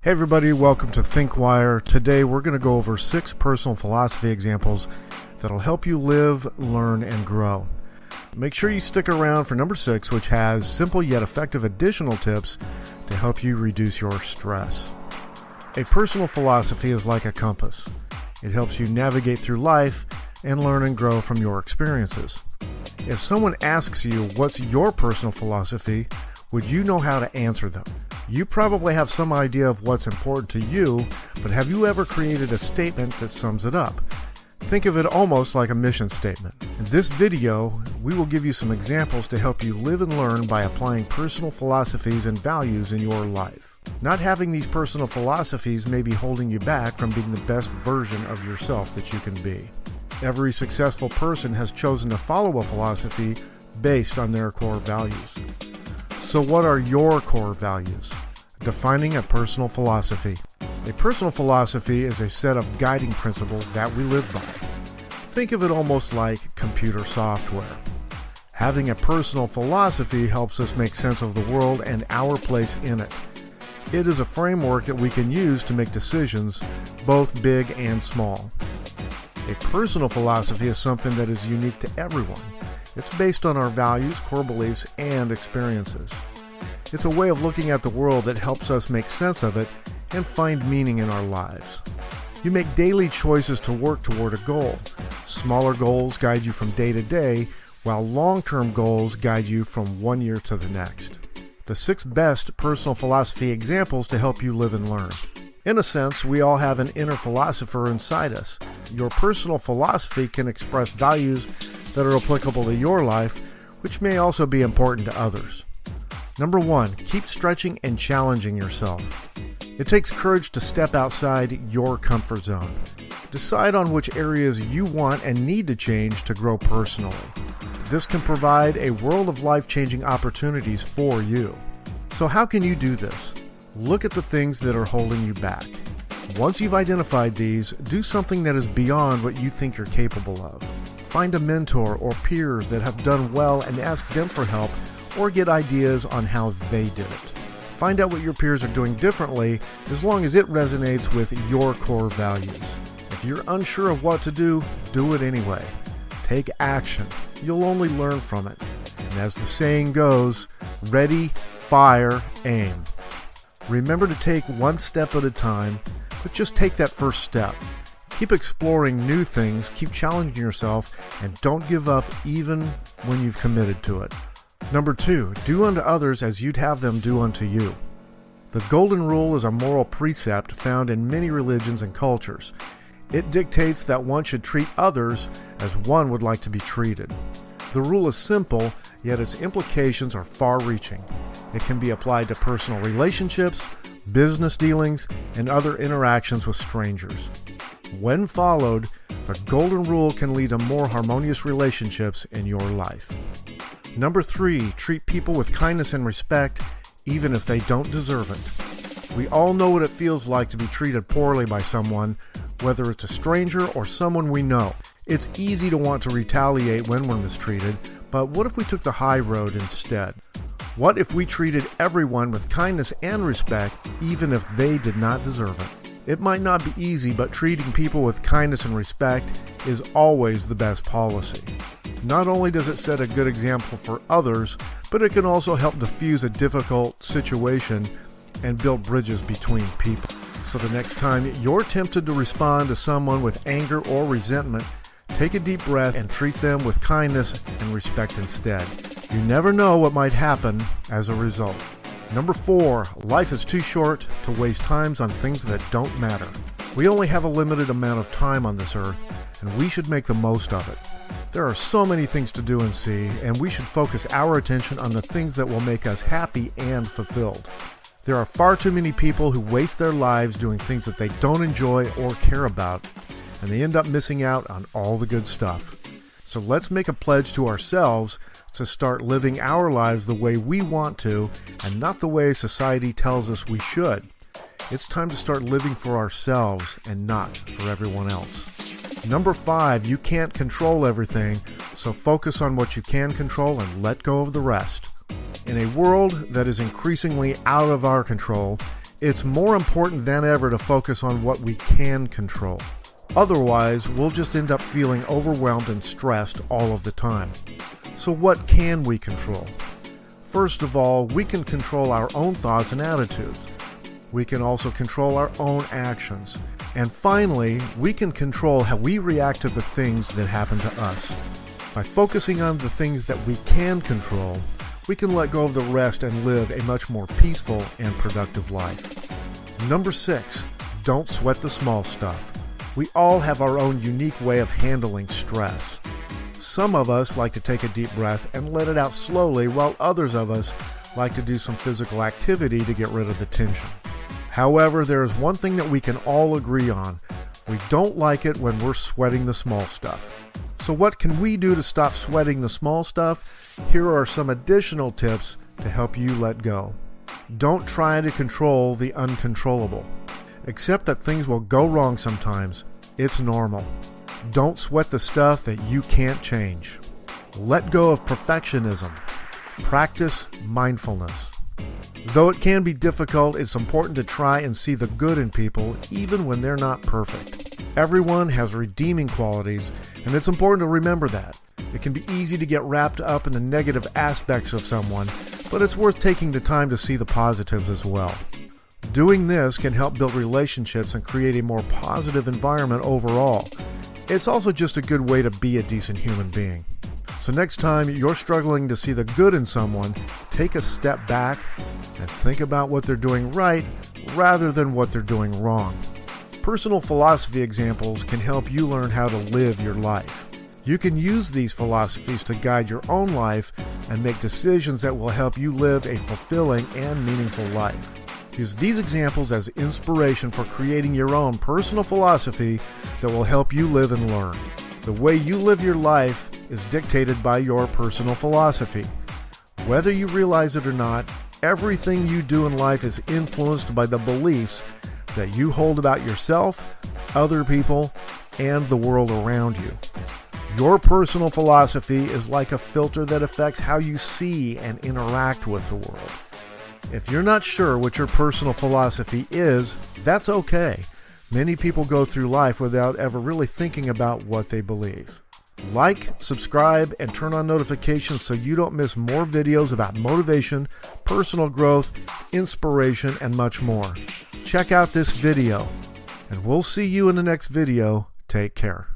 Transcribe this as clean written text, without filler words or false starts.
Hey everybody, welcome to ThinkWire. Today we're going to go over 6 personal philosophy examples that'll help you live, learn, and grow. Make sure you stick around for number 6, which has simple yet effective additional tips to help you reduce your stress. A personal philosophy is like a compass. It helps you navigate through life and learn and grow from your experiences. If someone asks you what's your personal philosophy, would you know how to answer them? You probably have some idea of what's important to you, but have you ever created a statement that sums it up? Think of it almost like a mission statement. In this video, we will give you some examples to help you live and learn by applying personal philosophies and values in your life. Not having these personal philosophies may be holding you back from being the best version of yourself that you can be. Every successful person has chosen to follow a philosophy based on their core values. So what are your core values? Defining a personal philosophy. A personal philosophy is a set of guiding principles that we live by. Think of it almost like computer software. Having a personal philosophy helps us make sense of the world and our place in it. It is a framework that we can use to make decisions, both big and small. A personal philosophy is something that is unique to everyone. It's based on our values, core beliefs, and experiences. It's a way of looking at the world that helps us make sense of it and find meaning in our lives. You make daily choices to work toward a goal. Smaller goals guide you from day to day, while long-term goals guide you from one year to the next. The 6 best personal philosophy examples to help you live and learn. In a sense, we all have an inner philosopher inside us. Your personal philosophy can express values that are applicable to your life, which may also be important to others. Number 1, keep stretching and challenging yourself. It takes courage to step outside your comfort zone. Decide on which areas you want and need to change to grow personally. This can provide a world of life-changing opportunities for you. So how can you do this? Look at the things that are holding you back. Once you've identified these, do something that is beyond what you think you're capable of. Find a mentor or peers that have done well and ask them for help or get ideas on how they did it. Find out what your peers are doing differently as long as it resonates with your core values. If you're unsure of what to do it anyway. Take action. You'll only learn from it. And as the saying goes, ready, fire, aim. Remember to take one step at a time, but just take that first step. Keep exploring new things, keep challenging yourself, and don't give up even when you've committed to it. Number 2, do unto others as you'd have them do unto you. The golden rule is a moral precept found in many religions and cultures. It dictates that one should treat others as one would like to be treated. The rule is simple, yet its implications are far-reaching. It can be applied to personal relationships, business dealings, and other interactions with strangers. When followed, the golden rule can lead to more harmonious relationships in your life. Number 3, treat people with kindness and respect, even if they don't deserve it. We all know what it feels like to be treated poorly by someone, whether it's a stranger or someone we know. It's easy to want to retaliate when we're mistreated, but what if we took the high road instead? What if we treated everyone with kindness and respect, even if they did not deserve it? It might not be easy, but treating people with kindness and respect is always the best policy. Not only does it set a good example for others, but it can also help diffuse a difficult situation and build bridges between people. So the next time you're tempted to respond to someone with anger or resentment, take a deep breath and treat them with kindness and respect instead. You never know what might happen as a result. Number 4, life is too short to waste times on things that don't matter. We only have a limited amount of time on this earth, and we should make the most of it. There are so many things to do and see, and we should focus our attention on the things that will make us happy and fulfilled. There are far too many people who waste their lives doing things that they don't enjoy or care about, and they end up missing out on all the good stuff. So let's make a pledge to ourselves to start living our lives the way we want to and not the way society tells us we should. It's time to start living for ourselves and not for everyone else. Number 5, you can't control everything, so focus on what you can control and let go of the rest. In a world that is increasingly out of our control, It's more important than ever to focus on what we can control. Otherwise, we'll just end up feeling overwhelmed and stressed all of the time. So what can we control? First of all, we can control our own thoughts and attitudes. We can also control our own actions. And finally, we can control how we react to the things that happen to us. By focusing on the things that we can control, we can let go of the rest and live a much more peaceful and productive life. Number 6, don't sweat the small stuff. We all have our own unique way of handling stress. Some of us like to take a deep breath and let it out slowly, while others of us like to do some physical activity to get rid of the tension. However, there is one thing that we can all agree on. We don't like it when we're sweating the small stuff. So what can we do to stop sweating the small stuff? Here are some additional tips to help you let go. Don't try to control the uncontrollable. Accept that things will go wrong sometimes. It's normal. Don't sweat the stuff that you can't change. Let go of perfectionism. Practice mindfulness. Though it can be difficult, it's important to try and see the good in people even when they're not perfect. Everyone has redeeming qualities, and it's important to remember that. It can be easy to get wrapped up in the negative aspects of someone, but it's worth taking the time to see the positives as well. Doing this can help build relationships and create a more positive environment overall. It's also just a good way to be a decent human being. So next time you're struggling to see the good in someone, take a step back and think about what they're doing right rather than what they're doing wrong. Personal philosophy examples can help you learn how to live your life. You can use these philosophies to guide your own life and make decisions that will help you live a fulfilling and meaningful life. Use these examples as inspiration for creating your own personal philosophy that will help you live and learn. The way you live your life is dictated by your personal philosophy. Whether you realize it or not, everything you do in life is influenced by the beliefs that you hold about yourself, other people, and the world around you. Your personal philosophy is like a filter that affects how you see and interact with the world. If you're not sure what your personal philosophy is, that's okay. Many people go through life without ever really thinking about what they believe. Like, subscribe, and turn on notifications so you don't miss more videos about motivation, personal growth, inspiration, and much more. Check out this video, and we'll see you in the next video. Take care.